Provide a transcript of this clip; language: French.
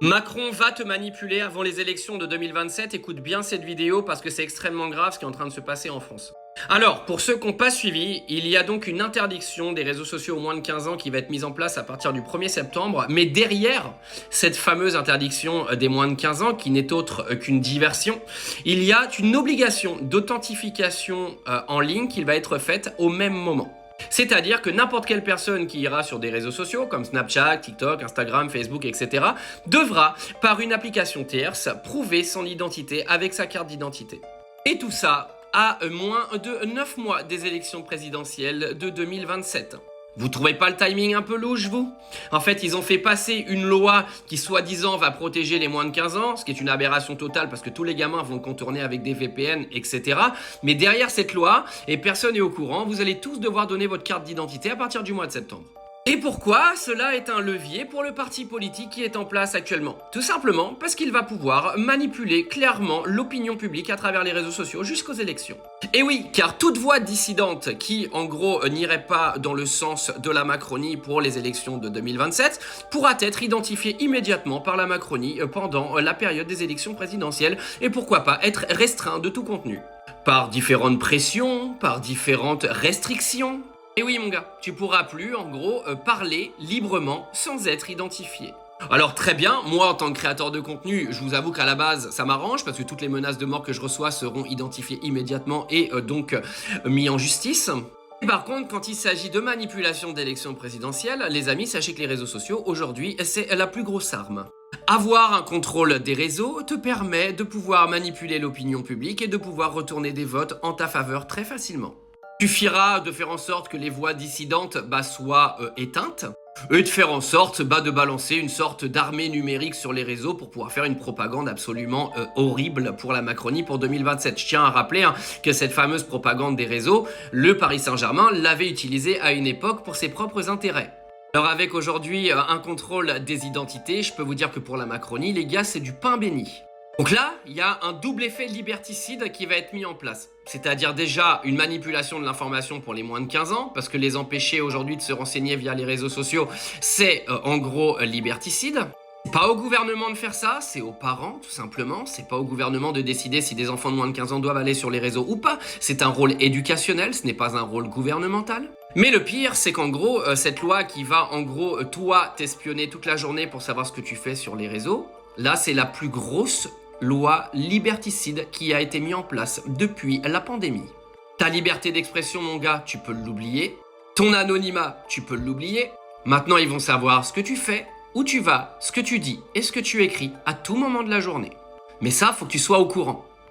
Macron va te manipuler avant les élections de 2027. Écoute bien cette vidéo parce que c'est extrêmement grave ce qui est en train de se passer en France. Alors, pour ceux qui n'ont pas suivi, il y a donc une interdiction des réseaux sociaux aux moins de 15 ans qui va être mise en place à partir du 1er septembre. Mais derrière cette fameuse interdiction des moins de 15 ans, qui n'est autre qu'une diversion, il y a une obligation d'authentification en ligne qui va être faite au même moment. C'est-à-dire que n'importe quelle personne qui ira sur des réseaux sociaux comme Snapchat, TikTok, Instagram, Facebook, etc. devra, par une application tierce, prouver son identité avec sa carte d'identité. Et tout ça à moins de 9 mois des élections présidentielles de 2027. Vous trouvez pas le timing un peu louche, vous? En fait, ils ont fait passer une loi qui, soi-disant, va protéger les moins de 15 ans, ce qui est une aberration totale parce que tous les gamins vont contourner avec des VPN, etc. Mais derrière cette loi, et personne n'est au courant, vous allez tous devoir donner votre carte d'identité à partir du mois de septembre. Et pourquoi cela est un levier pour le parti politique qui est en place actuellement? Tout simplement parce qu'il va pouvoir manipuler clairement l'opinion publique à travers les réseaux sociaux jusqu'aux élections. Et oui, car toute voix dissidente qui, en gros, n'irait pas dans le sens de la Macronie pour les élections de 2027 pourra être identifiée immédiatement par la Macronie pendant la période des élections présidentielles et pourquoi pas être restreint de tout contenu. Par différentes pressions, par différentes restrictions. Et oui mon gars, tu pourras plus en gros parler librement sans être identifié. Alors très bien, moi en tant que créateur de contenu, je vous avoue qu'à la base ça m'arrange parce que toutes les menaces de mort que je reçois seront identifiées immédiatement et donc mis en justice. Par contre, quand il s'agit de manipulation d'élections présidentielles, les amis, sachez que les réseaux sociaux aujourd'hui c'est la plus grosse arme. Avoir un contrôle des réseaux te permet de pouvoir manipuler l'opinion publique et de pouvoir retourner des votes en ta faveur très facilement. Il suffira de faire en sorte que les voix dissidentes soient éteintes et de faire en sorte de balancer une sorte d'armée numérique sur les réseaux pour pouvoir faire une propagande absolument horrible pour la Macronie pour 2027. Je tiens à rappeler que cette fameuse propagande des réseaux, le Paris Saint-Germain l'avait utilisée à une époque pour ses propres intérêts. Alors avec aujourd'hui un contrôle des identités, je peux vous dire que pour la Macronie, les gars, c'est du pain béni. Donc là, il y a un double effet liberticide qui va être mis en place. C'est-à-dire déjà une manipulation de l'information pour les moins de 15 ans, parce que les empêcher aujourd'hui de se renseigner via les réseaux sociaux, c'est en gros liberticide. C'est pas au gouvernement de faire ça, c'est aux parents tout simplement. C'est pas au gouvernement de décider si des enfants de moins de 15 ans doivent aller sur les réseaux ou pas. C'est un rôle éducationnel, ce n'est pas un rôle gouvernemental. Mais le pire, c'est qu'en gros, cette loi qui va en gros, toi, t'espionner toute la journée pour savoir ce que tu fais sur les réseaux, là, c'est la plus grosse loi liberticide qui a été mise en place depuis la pandémie. Ta liberté d'expression, mon gars, tu peux l'oublier. Ton anonymat, tu peux l'oublier. Maintenant, ils vont savoir ce que tu fais, où tu vas, ce que tu dis et ce que tu écris à tout moment de la journée. Mais ça, faut que tu sois au courant.